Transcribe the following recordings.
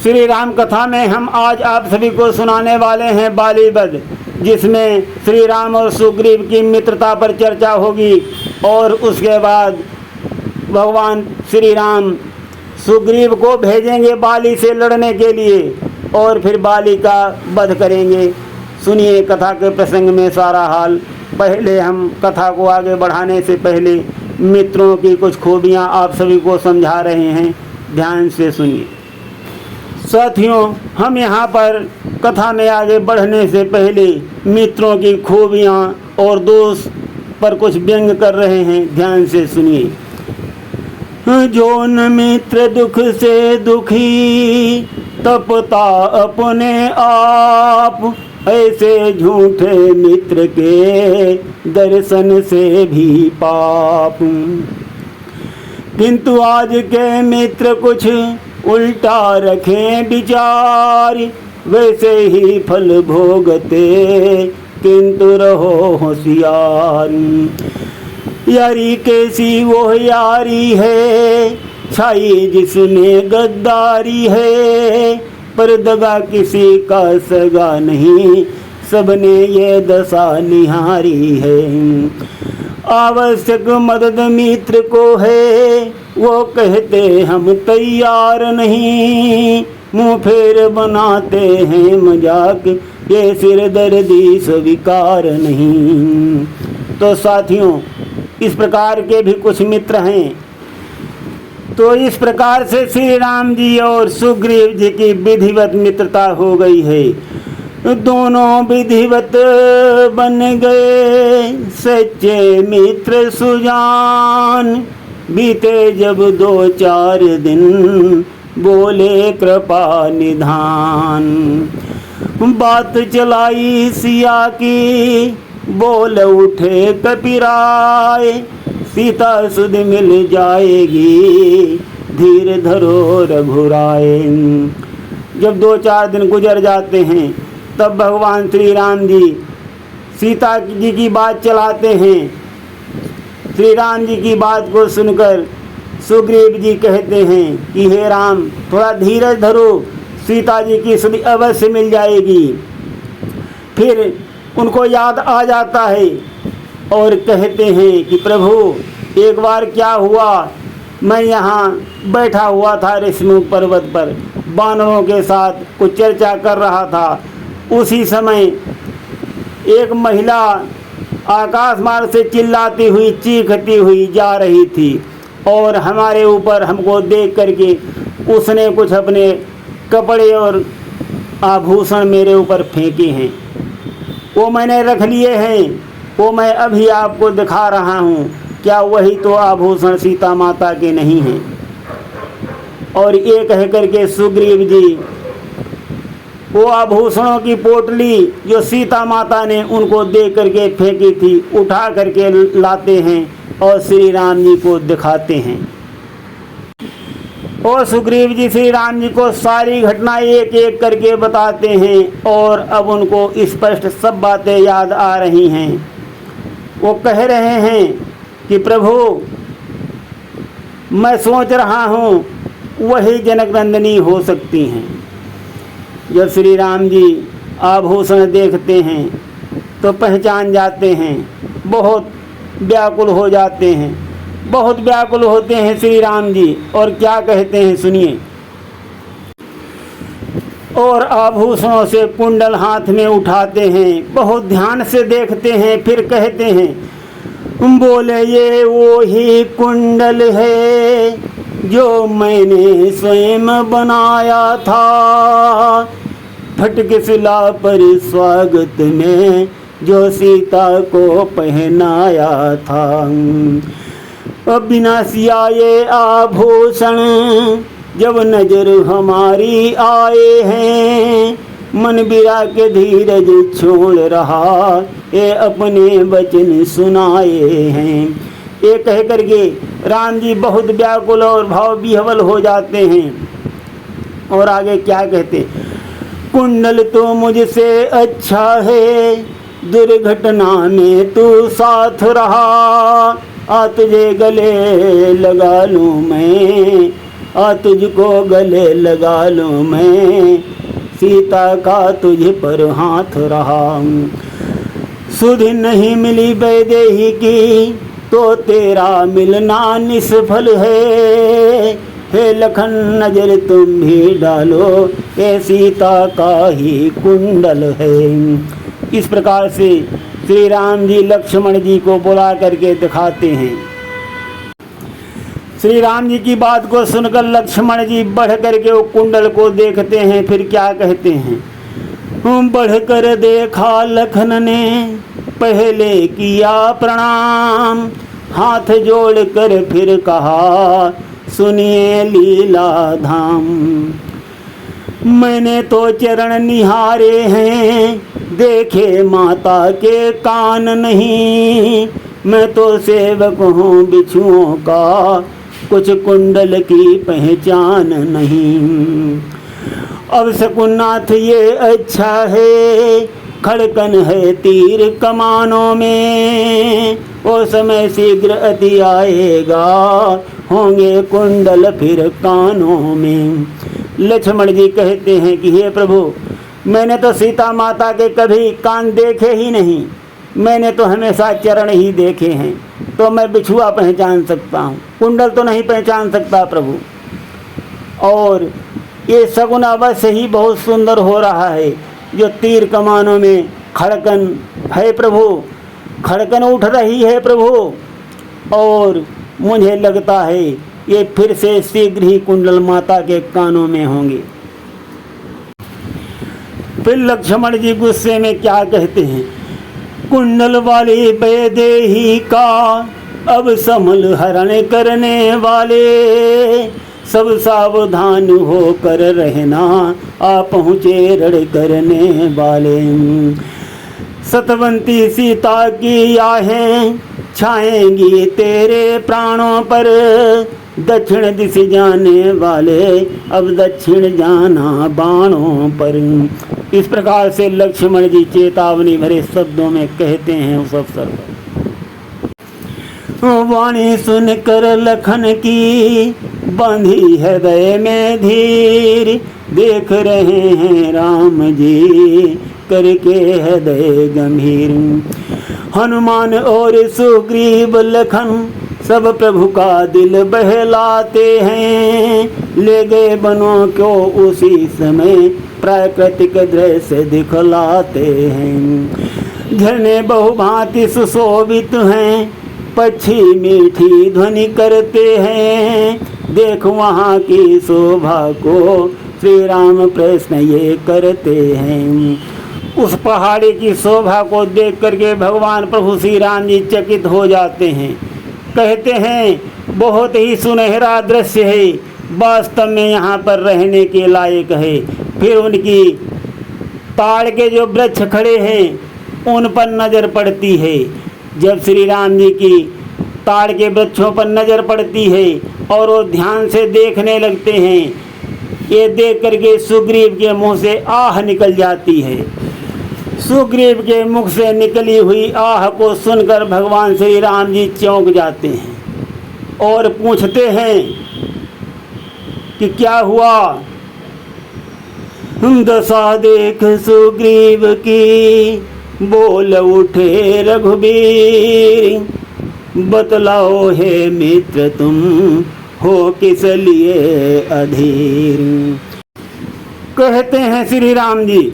श्री राम कथा में हम आज आप सभी को सुनाने वाले हैं बाली वध, जिसमें श्री राम और सुग्रीव की मित्रता पर चर्चा होगी और उसके बाद भगवान श्री राम सुग्रीव को भेजेंगे बाली से लड़ने के लिए और फिर बाली का वध करेंगे। सुनिए कथा के प्रसंग में सारा हाल। पहले हम कथा को आगे बढ़ाने से पहले मित्रों की कुछ खूबियाँ आप सभी को समझा रहे हैं, ध्यान से सुनिए। साथियों, हम यहाँ पर कथा में आगे बढ़ने से पहले मित्रों की खूबियाँ और दोष पर कुछ व्यंग कर रहे हैं, ध्यान से सुनिए। जोन मित्र दुख से दुखी तपता अपने आप, ऐसे झूठे मित्र के दर्शन से भी पाप। किंतु आज के मित्र कुछ उल्टा रखें विचार, वैसे ही फल भोगते किंतु रहो होशियार। यारी कैसी वो यारी है, छाई जिसमें गद्दारी है, पर दगा किसी का सगा नहीं, सबने ये दशा निहारी है। आवश्यक मदद मित्र को है, वो कहते हम तैयार नहीं, मुँह फेर बनाते हैं मजाक, ये सिरदर्दी स्वीकार नहीं। तो साथियों, इस प्रकार के भी कुछ मित्र हैं। तो इस प्रकार से श्री राम जी और सुग्रीव जी की विधिवत मित्रता हो गई है। दोनों विधिवत बन गए सच्चे मित्र सुजान। बीते जब 2-4 दिन बोले कृपा निधान, बात चलाई सिया की बोल उठे कपिराय, सीता सुध मिल जाएगी धीर धरो रघुराय। जब 2-4 दिन गुजर जाते हैं तब भगवान श्री राम जी सीता जी की बात चलाते हैं। श्री राम जी की बात को सुनकर सुग्रीव जी कहते हैं कि हे राम, थोड़ा धीरज धरो, सीता जी की सुध अवश्य मिल जाएगी। फिर उनको याद आ जाता है और कहते हैं कि प्रभु, एक बार क्या हुआ, मैं यहाँ बैठा हुआ था ऋषिमुख पर्वत पर, बानरों के साथ कुछ चर्चा कर रहा था। उसी समय एक महिला आकाश मार्ग से चिल्लाती हुई चीखती हुई जा रही थी और हमारे ऊपर हमको देख करके उसने कुछ अपने कपड़े और आभूषण मेरे ऊपर फेंके हैं। वो मैंने रख लिए हैं, वो मैं अभी आपको दिखा रहा हूँ। क्या वही तो आभूषण सीता माता के नहीं हैं? और ये कह करके सुग्रीव जी वो आभूषणों की पोटली जो सीता माता ने उनको दे करके फेंकी थी उठा करके लाते हैं और श्री राम जी को दिखाते हैं। और सुग्रीव जी श्री राम जी को सारी घटना एक एक करके बताते हैं और अब उनको स्पष्ट सब बातें याद आ रही हैं। वो कह रहे हैं कि प्रभु, मैं सोच रहा हूँ वही जनकनंदिनी हो सकती हैं। जब श्री राम जी आभूषण देखते हैं तो पहचान जाते हैं, बहुत व्याकुल हो जाते हैं, बहुत व्याकुल होते हैं श्री राम जी। और क्या कहते हैं सुनिए। और आभूषणों से कुंडल हाथ में उठाते हैं, बहुत ध्यान से देखते हैं, फिर कहते हैं, बोले ये वो ही कुंडल है जो मैंने स्वयं बनाया था, फटक शिला पर स्वागत में जो सीता को पहनाया था। अविनाशिया ये आभूषण जब नजर हमारी आए हैं, मन बिरा के धीरज छोड़ रहा, ये अपने वचन सुनाए हैं। ये कह करके राम जी बहुत व्याकुल और भाव विह्वल हो जाते हैं। और आगे क्या कहते, कुंडल तो मुझसे अच्छा है, दुर्घटना में तू साथ रहा, आ तुझे गले लगा लूँ मैं, आ तुझको गले लगा लूं मैं, सीता का तुझ पर हाथ रहा। सुध नहीं मिली वैदेही की तो तेरा मिलना निष्फल है। हे लखन नजर तुम भी डालो, ये सीता का ही कुंडल है। इस प्रकार से श्री राम जी लक्ष्मण जी को बुला करके दिखाते हैं। श्री राम जी की बात को सुनकर लक्ष्मण जी बढ़ करके वो कुंडल को देखते हैं। फिर क्या कहते हैं? बढ़कर देखा लखन ने पहले किया प्रणाम, हाथ जोड़कर फिर कहा सुनिए लीला धाम। मैंने तो चरण निहारे हैं, देखे माता के कान नहीं। मैं तो सेवक हूँ बिच्छुओं का, कुछ कुंडल की पहचान नहीं। अब शकुनाथ ये अच्छा है, खड़कन है तीर कमानों में। वो समय शीघ्र अति आएगा, होंगे कुंडल फिर कानों में। लक्ष्मण जी कहते हैं कि हे प्रभु, मैंने तो सीता माता के कभी कान देखे ही नहीं, मैंने तो हमेशा चरण ही देखे हैं, तो मैं बिछुआ पहचान सकता हूँ, कुंडल तो नहीं पहचान सकता प्रभु। और ये सगुन अवश्य ही बहुत सुंदर हो रहा है, जो तीर कमानों में खड़कन है प्रभु, खड़कन उठ रही है प्रभु। और मुझे लगता है ये फिर से शीघ्र ही कुंडल माता के कानों में होंगे। फिर लक्ष्मण जी गुस्से में क्या कहते हैं? कुंडल वाले वैदेही का अब समल हरण करने वाले, सब सावधान होकर रहना, आ पहुँचे रण करने वाले। सतवंती सीता की आहें छाएंगी तेरे प्राणों पर, दक्षिण दिश जाने वाले अब दक्षिण जाना बाणों पर। इस प्रकार से लक्ष्मण जी चेतावनी भरे शब्दों में कहते हैं उस अवसर पर। वाणी सुनकर लखन की बांधी हृदय में धीर, देख रहे हैं राम जी करके हृदय गंभीर। हनुमान और सुग्रीव लखन सब प्रभु का दिल बहलाते हैं, ले गए बनों को उसी समय प्राकृतिक दृश्य दिखलाते हैं। झरने बहुभांति सुशोभित हैं, पक्षी मीठी ध्वनि करते हैं, देख वहाँ की शोभा को श्री राम प्रश्न ये करते हैं। उस पहाड़ी की शोभा को देख करके भगवान प्रभु श्री राम जी चकित हो जाते हैं। कहते हैं बहुत ही सुनहरा दृश्य है, वास्तव में यहाँ पर रहने के लायक है। फिर उनकी ताड़ के जो वृक्ष खड़े हैं उन पर नज़र पड़ती है। जब श्री राम जी की ताड़ के वृक्षों पर नज़र पड़ती है और वो ध्यान से देखने लगते हैं, ये देख करके सुग्रीव के मुंह से आह निकल जाती है। सुग्रीव के मुख से निकली हुई आह को सुनकर भगवान श्री राम जी चौंक जाते हैं और पूछते हैं कि क्या हुआ। दशा देख सुग्रीव की बोल उठे रघुबीर, बतलाओ हे मित्र तुम हो किस लिए अधीर। कहते हैं श्री राम जी,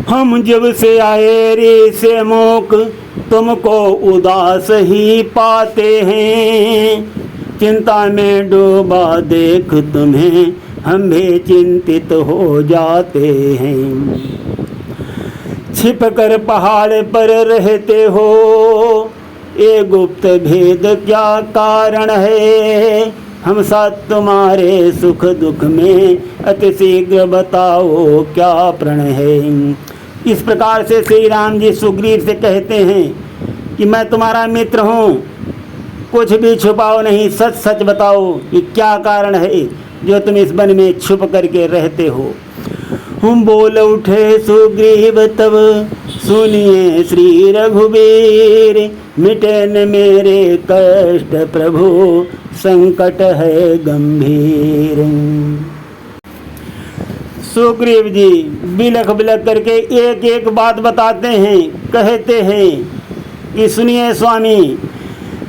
हम जब से आए रे से मुख तुमको उदास ही पाते हैं, चिंता में डूबा देख तुम्हें हम भी चिंतित हो जाते हैं। छिप कर पहाड़ पर रहते हो, ये गुप्त भेद क्या कारण है, हम साथ तुम्हारे सुख दुख में अति शीघ्र बताओ क्या प्रण है। इस प्रकार से श्री राम जी सुग्रीव से कहते हैं कि मैं तुम्हारा मित्र हूँ, कुछ भी छुपाओ नहीं, सच सच बताओ कि क्या कारण है जो तुम इस वन में छुप करके रहते हो। हम बोल उठे सुग्रीव तब सुनिए श्री रघुबीर, मिटे न मेरे कष्ट प्रभु संकट है गंभीर। सुग्रीव जी बिलख बिलख करके एक एक बात बताते हैं, कहते हैं कि सुनिए स्वामी,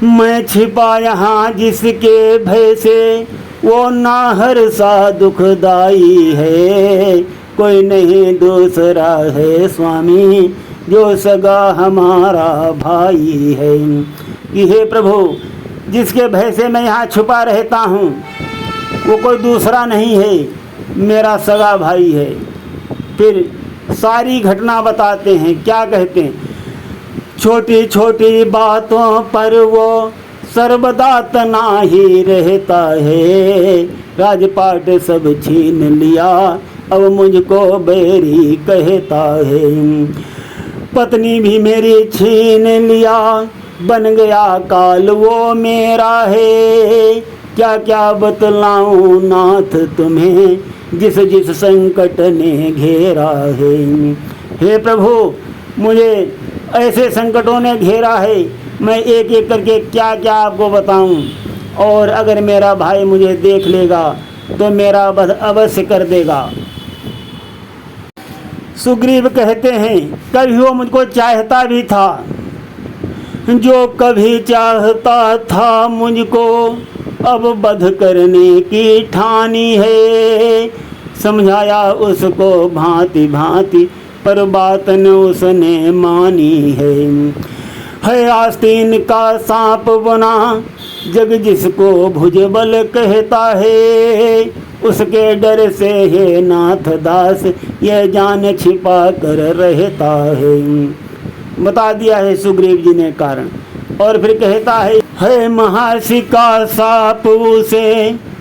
मैं छिपा यहाँ जिसके भय से, वो नाहर सा दुखदाई है, कोई नहीं दूसरा है स्वामी, जो सगा हमारा भाई है। कि हे प्रभु, जिसके भय से मैं यहाँ छुपा रहता हूँ वो कोई दूसरा नहीं है, मेरा सगा भाई है। फिर सारी घटना बताते हैं, क्या कहते हैं, छोटी छोटी बातों पर वो सर्वदा तना ही रहता है, राजपाट सब छीन लिया अब मुझको बैरी कहता है, पत्नी भी मेरी छीन लिया बन गया काल वो मेरा है, क्या क्या बतलाऊं नाथ तुम्हें जिस जिस संकट ने घेरा है। हे प्रभु, मुझे ऐसे संकटों ने घेरा है, मैं एक एक करके क्या क्या आपको बताऊं, और अगर मेरा भाई मुझे देख लेगा तो मेरा वध अवश्य कर देगा। सुग्रीव कहते हैं, कभी वो मुझको चाहता भी था, जो कभी चाहता था मुझको अब वध करने की ठानी है, समझाया उसको भांति भांति पर बात न उसने मानी है आस्तीन का सांप बना जग जिसको भुजबल कहता है, उसके डर से हे नाथ दास यह जान छिपा कर रहता है। बता दिया है सुग्रीव जी ने कारण। और फिर कहता है महर्षि का साप उसे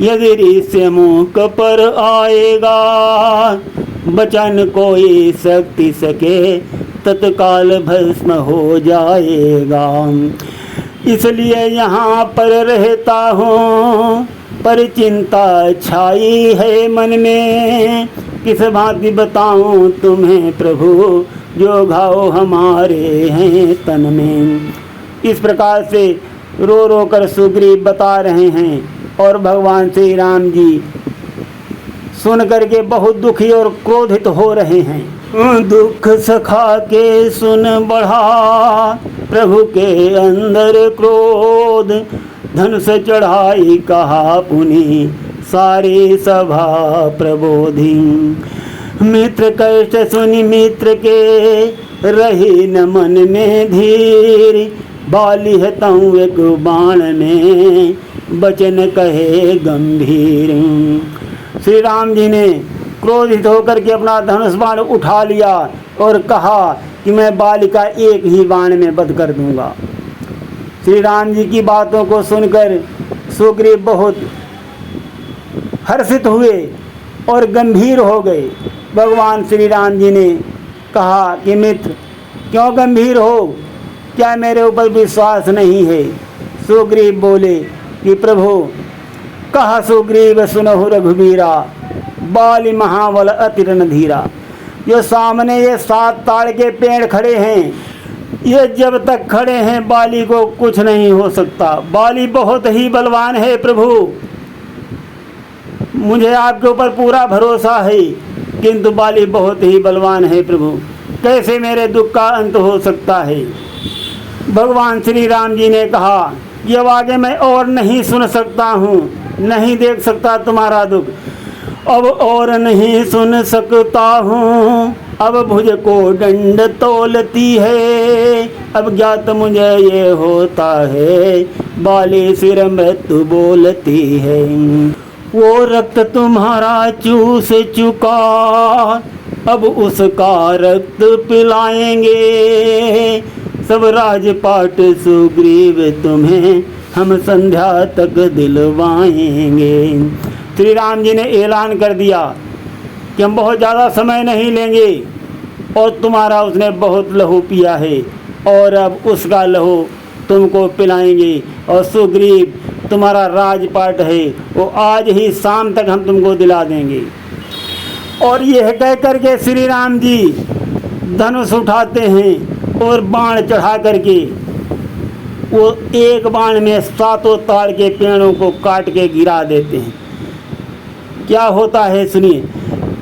यदि ऋषि मुख पर आएगा, बचन कोई शक्ति सके तत्काल भस्म हो जाएगा। इसलिए यहाँ पर रहता हूँ पर चिंता छाई है मन में, किस भांति बताऊँ तुम्हें प्रभु जो घाव हमारे हैं तन में। इस प्रकार से रो रो कर सुग्रीव बता रहे हैं और भगवान श्री राम जी सुन करके बहुत दुखी और क्रोधित हो रहे हैं। दुख सखा के सुन बढ़ा प्रभु के अंदर क्रोध, धनुष चढ़ाई कहा पुनि सारी सभा प्रबोधि। मित्र कष्ट सुनि मित्र के रही न मन में धीर, बाली हतऊ एक बाण में बचन कहे गंभीर। श्री राम जी ने क्रोधित होकर के अपना धनुष बाण उठा लिया और कहा कि मैं बाली का एक ही बाण में वध कर दूंगा। श्री राम जी की बातों को सुनकर सुग्रीव बहुत हर्षित हुए और गंभीर हो गए। भगवान श्री राम जी ने कहा कि मित्र क्यों गंभीर हो, क्या मेरे ऊपर विश्वास नहीं है? सुग्रीव बोले कि प्रभु कहा सुग्रीव सुनहु रघुबीरा, बाली महाबल अति रणधीरा। जो सामने ये 7 ताड़ के पेड़ खड़े हैं, ये जब तक खड़े हैं बाली को कुछ नहीं हो सकता। बाली बहुत ही बलवान है प्रभु, मुझे आपके ऊपर पूरा भरोसा है, किंतु बाली बहुत ही बलवान है प्रभु, कैसे मेरे दुख का अंत हो सकता है? भगवान श्री राम जी ने कहा कि अब आगे मैं और नहीं सुन सकता हूँ, नहीं देख सकता तुम्हारा दुख, अब और नहीं सुन सकता हूँ। अब भुज को दंड तोलती है, अब ज्ञात मुझे ये होता है, बाली सिर मृत्यु बोलती है। वो रक्त तुम्हारा चूस चुका, अब उसका रक्त पिलाएंगे, सब राजपाट सुग्रीव तुम्हें हम संध्या तक दिलवाएंगे। श्री राम जी ने ऐलान कर दिया कि हम बहुत ज़्यादा समय नहीं लेंगे और तुम्हारा उसने बहुत लहू पिया है और अब उसका लहू तुमको पिलाएंगे, और सुग्रीव तुम्हारा राजपाट है वो आज ही शाम तक हम तुमको दिला देंगे। और यह कह करके श्री राम जी धनुष उठाते हैं और बाण चढ़ा करके वो एक बाण में 7 ताड़ के पेड़ों को काट के गिरा देते हैं। क्या होता है सुनिए।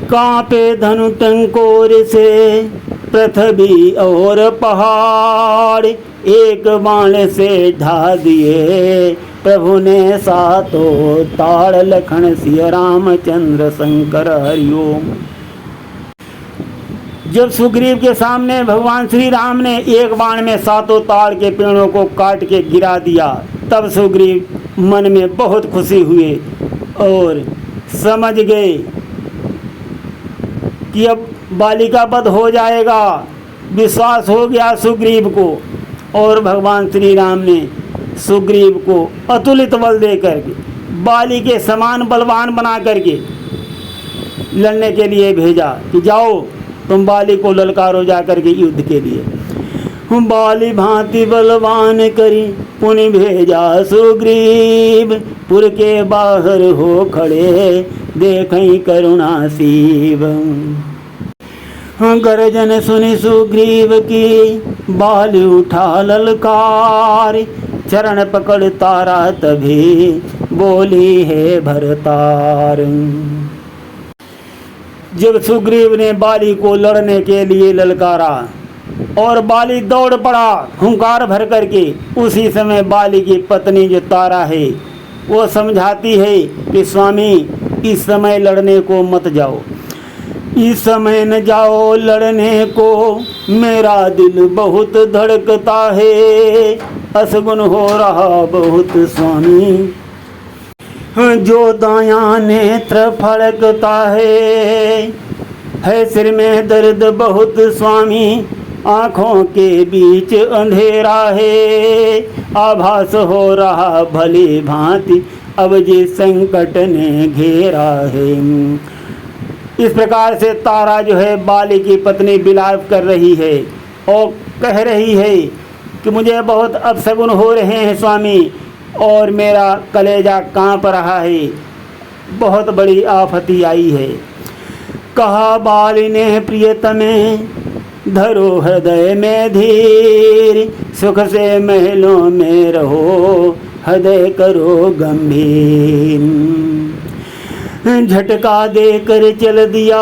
कांपे धनु टंकोर से पृथ्वी और पहाड़, एक बाण से ढा दिए प्रभु ने 7 ताड़, लखन सिया रामचंद्र शंकर हरिओम। जब सुग्रीव के सामने भगवान श्री राम ने एक बाण में 7 ताड़ के पेड़ों को काट के गिरा दिया, तब सुग्रीव मन में बहुत खुशी हुए और समझ गए कि अब बाली का वध हो जाएगा। विश्वास हो गया सुग्रीव को, और भगवान श्री राम ने सुग्रीव को अतुलित बल दे करके, बाली के समान बलवान बना करके लड़ने के लिए भेजा कि जाओ तुम बाली को ललकारो जा करके युद्ध के लिए। बाली भांति बलवान करी पुनि भेजा सुग्रीव, पुर के बाहर हो खड़े देखई करुणा सीव। गर्जन सुनि सुग्रीव की बाली उठा ललकार, चरण पकड़ तारा तभी बोली है भरतार। जब सुग्रीव ने बाली को लड़ने के लिए ललकारा और बाली दौड़ पड़ा हुंकार भर करके, उसी समय बाली की पत्नी जो तारा है वो समझाती है कि स्वामी इस समय लड़ने को मत जाओ, इस समय न जाओ लड़ने को, मेरा दिल बहुत धड़कता है, असगुन हो रहा बहुत स्वामी। जो दायां नेत्र फड़कता है सिर में दर्द बहुत स्वामी, आँखों के बीच अंधेरा है, आभास हो रहा भली भांति अब जिस संकट ने घेरा है। इस प्रकार से तारा जो है बाली की पत्नी विलाप कर रही है और कह रही है कि मुझे बहुत अपशगुन हो रहे हैं स्वामी, और मेरा कलेजा कांप रहा है, बहुत बड़ी आफती आई है। कहा बाली ने प्रियतमे धरो हृदय में धीर, सुख से महलों में रहो हृदय करो गंभीर। झटका देकर चल दिया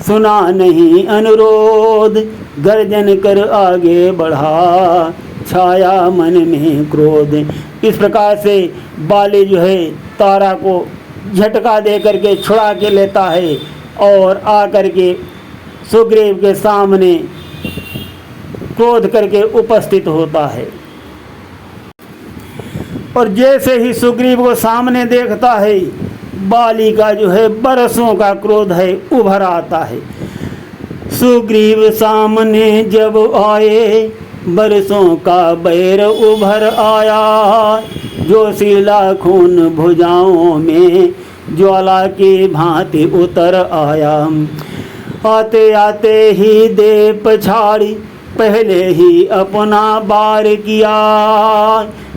सुना नहीं अनुरोध, गर्जन कर आगे बढ़ा छाया मन में क्रोध। इस प्रकार से बाली जो है तारा को झटका दे करके छुड़ा के लेता है और आ करके सुग्रीव के सामने क्रोध करके उपस्थित होता है। और जैसे ही सुग्रीव को सामने देखता है, बाली का जो है बरसों का क्रोध है उभर आता है। सुग्रीव सामने जब आए बरसों का बैर उभर आया, जोशीला खून भुजाओं में ज्वाला की भांति उतर आया। आते आते ही दे पछाड़ी पहले ही अपना बार किया,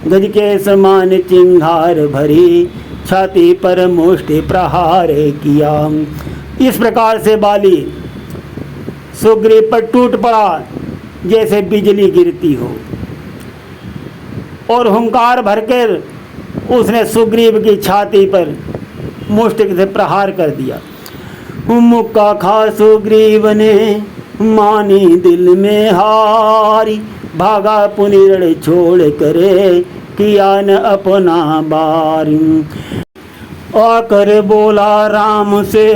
गज के समान चिंगार भरी छाती पर मुष्टि प्रहार किया। इस प्रकार से बाली सुग्रीव पर टूट पड़ा जैसे बिजली गिरती हो, और हुंकार भरकर उसने सुग्रीव की छाती पर मुष्टिक से प्रहार कर दिया। मुक्का खा सुग्रीव ने मानी दिल में हारी, भागा पुनिरण छोड़ करे किया न अपना बारी। आकर बोला राम से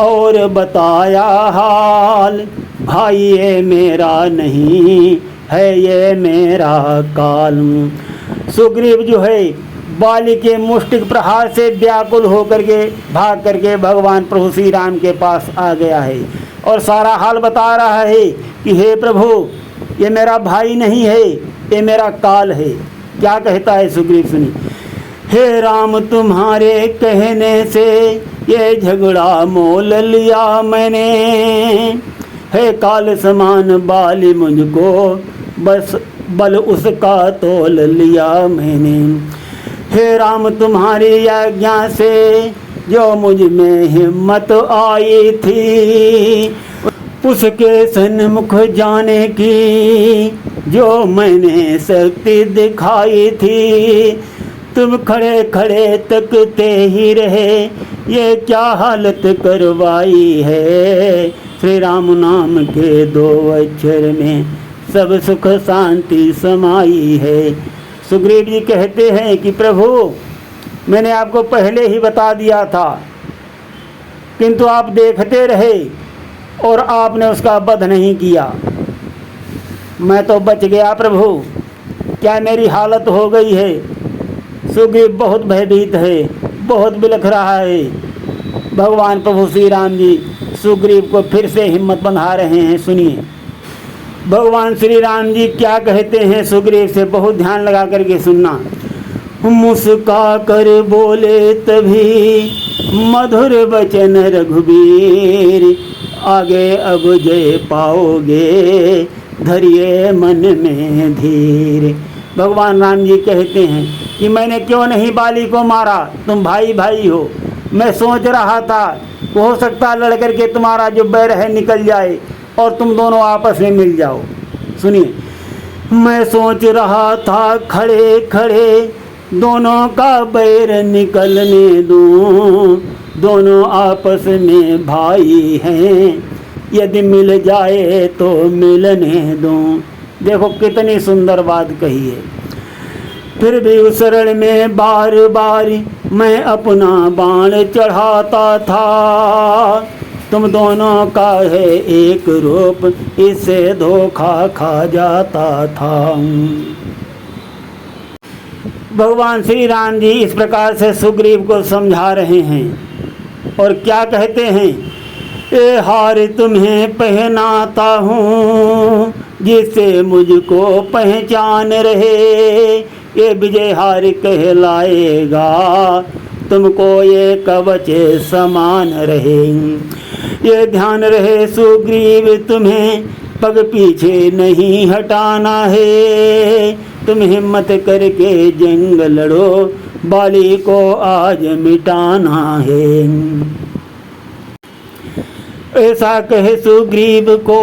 और बताया हाल, भाई ये मेरा नहीं है ये मेरा काल। सुग्रीव जो है बाली के मुष्टिक प्रहार से व्याकुल होकर के भाग करके भगवान प्रभु श्री राम के पास आ गया है और सारा हाल बता रहा है कि हे प्रभु ये मेरा भाई नहीं है, ये मेरा काल है। क्या कहता है सुग्रीव सुनी। हे राम तुम्हारे कहने से ये झगड़ा मोल लिया मैंने, है काल समान बाली मुझको बस बल उसका तोल लिया मैंने। हे राम तुम्हारी आज्ञा से जो मुझ में हिम्मत आई थी, उसके सन्मुख जाने की जो मैंने शक्ति दिखाई थी, तुम खड़े खड़े तकते ही रहे, ये क्या हालत करवाई है। श्री राम नाम के 2 अक्षर में सब सुख शांति समाई है। सुग्रीव जी कहते हैं कि प्रभु, मैंने आपको पहले ही बता दिया था, किंतु आप देखते रहे और आपने उसका वध नहीं किया। मैं तो बच गया प्रभु, क्या मेरी हालत हो गई है। सुग्रीव बहुत भयभीत है, बहुत बिलख रहा है। भगवान प्रभु श्री राम जी सुग्रीव को फिर से हिम्मत बंधा रहे हैं। सुनिए भगवान श्री राम जी क्या कहते हैं सुग्रीव से, बहुत ध्यान लगा करके सुनना। मुस्का कर बोले तभी मधुर वचन रघुबीर, आगे अब जय पाओगे धरिए मन में धीर। भगवान राम जी कहते हैं कि मैंने क्यों नहीं बाली को मारा, तुम भाई भाई हो। मैं सोच रहा था हो सकता लड़ करके तुम्हारा जो बैर है निकल जाए और तुम दोनों आपस में मिल जाओ। सुनिए, मैं सोच रहा था खड़े खड़े दोनों का बैर निकलने दूं, दोनों आपस में भाई हैं, यदि मिल जाए तो मिलने दूं। देखो कितनी सुंदर बात कही है। फिर भी उस रण में बार बार मैं अपना बाण चढ़ाता था, तुम दोनों का है एक रूप, इससे धोखा खा जाता था। भगवान श्री राम जी इस प्रकार से सुग्रीव को समझा रहे हैं और क्या कहते हैं, ये हार तुम्हें पहनाता हूँ जिससे मुझको पहचान रहे, ये विजय हार कहलाएगा, तुमको ये कवच समान रहे। ये ध्यान रहे सुग्रीव तुम्हें पग पीछे नहीं हटाना है, तुम हिम्मत करके जंग लड़ो, बाली को आज मिटाना है। ऐसा कहे सुग्रीव को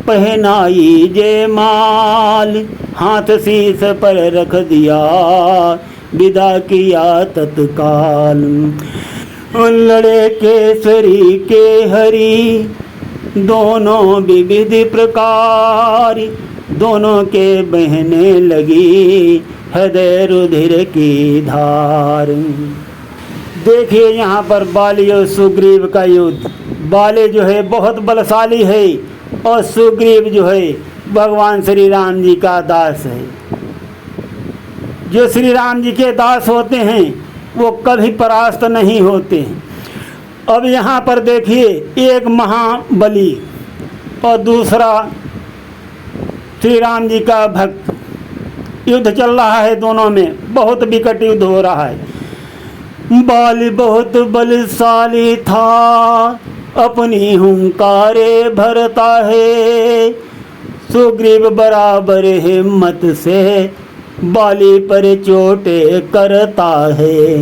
पहनाई जयमाल, हाथ शीश पर रख दिया विदा किया तत्काल। लड़े केसरी के हरि दोनों विविध प्रकार, दोनों के बहने लगी हृदय रुधिर की धार। देखिए यहाँ पर बाली और सुग्रीव का युद्ध। बाली जो है बहुत बलशाली है और सुग्रीव जो है भगवान श्री राम जी का दास है। जो श्री राम जी के दास होते हैं वो कभी परास्त नहीं होते हैं। अब यहाँ पर देखिए, एक महाबली और दूसरा श्री राम जी का भक्त, युद्ध चल रहा है दोनों में, बहुत विकट युद्ध हो रहा है। बाली बहुत बलशाली था, अपनी हुंकारे भरता है, सुग्रीव बराबर हिम्मत से बाली पर चोटे करता है।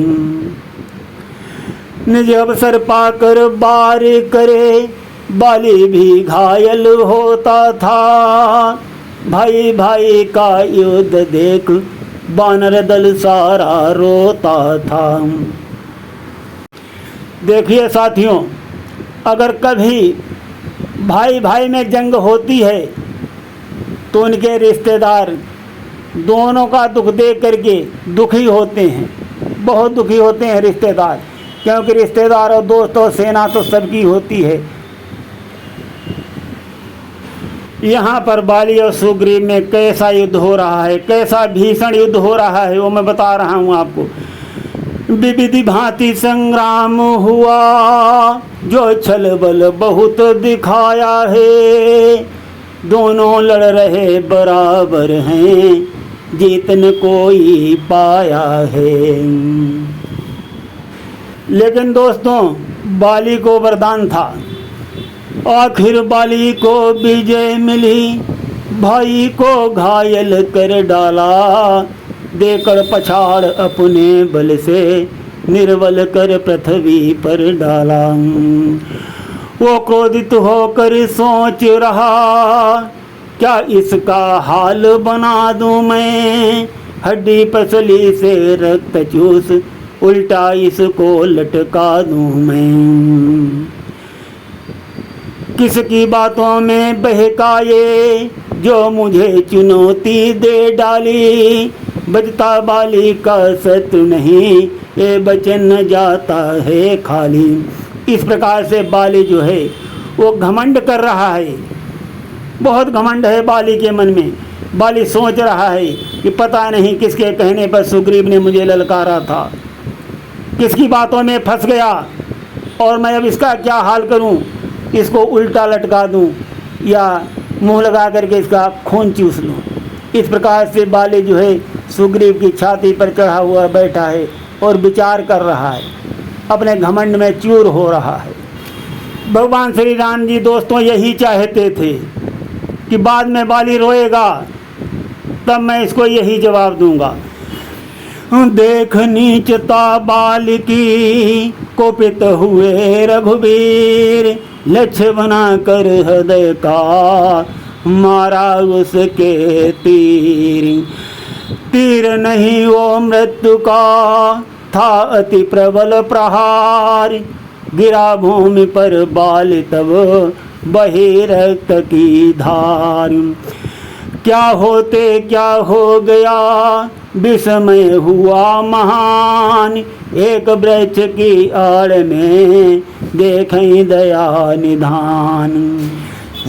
निज अवसर पाकर बार करे, बाली भी घायल होता था, भाई भाई का युद्ध देख वानर दल सारा रोता था। देखिए साथियों, अगर कभी भाई भाई में जंग होती है तो उनके रिश्तेदार दोनों का दुख देख करके दुखी होते हैं, बहुत दुखी होते हैं रिश्तेदार, क्योंकि रिश्तेदार और दोस्त और सेना तो सबकी होती है। यहाँ पर बाली और सुग्रीव में कैसा युद्ध हो रहा है, कैसा भीषण युद्ध हो रहा है, वो मैं बता रहा हूँ आपको। विविध भांति संग्राम हुआ, जो छल बल बहुत दिखाया है, दोनों लड़ रहे बराबर हैं, जीतन कोई पाया है। लेकिन दोस्तों, बाली को वरदान था, आखिर बाली को विजय मिली, भाई को घायल कर डाला, देकर पछाड़ अपने बल से निर्बल कर पृथ्वी पर डाला। वो क्रोधित होकर सोच रहा, क्या इसका हाल बना दूं मैं, हड्डी पसली से रक्त चूस उल्टा इसको लटका दूं मैं। किसकी बातों में बहकाए जो मुझे चुनौती दे डाली, बजता बाली का सत्य नहीं, ये बचन न जाता है खाली। इस प्रकार से बाली जो है वो घमंड कर रहा है, बहुत घमंड है बाली के मन में। बाली सोच रहा है कि पता नहीं किसके कहने पर सुग्रीव ने मुझे ललकारा था, किसकी बातों में फंस गया और मैं अब इसका क्या हाल करूं, इसको उल्टा लटका दूं या मुंह लगा करके इसका खून चूस लूं। इस प्रकार से बाली जो है सुग्रीव की छाती पर चढ़ा हुआ बैठा है और विचार कर रहा है, अपने घमंड में चूर हो रहा है। भगवान श्री राम जी दोस्तों यही चाहते थे कि बाद में बाली रोएगा तब मैं इसको यही जवाब दूंगा। देख नीचता बाल की कोपित हुए रघुवीर, लक्ष्य बना कर हृदय का मारा उसके तीर। तीर नहीं वो मृत्यु का था अति प्रबल प्रहार, गिरा भूमि पर बाल तब बहे रक्त की धार। क्या होते क्या हो गया विस्मय हुआ महान, एक वृक्ष की आड़ में देखें दया निधान।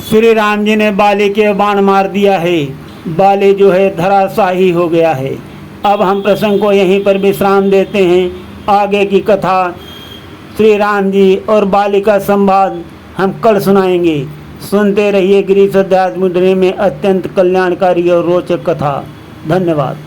श्री राम जी ने बाली के बाण मार दिया है, बाली जो है धराशाही हो गया है। अब हम प्रसंग को यहीं पर विश्राम देते हैं। आगे की कथा श्री राम जी और बाली का संवाद हम कल सुनाएंगे। सुनते रहिए गिरीश अध्यात्म में अत्यंत कल्याणकारी और रोचक कथा। धन्यवाद।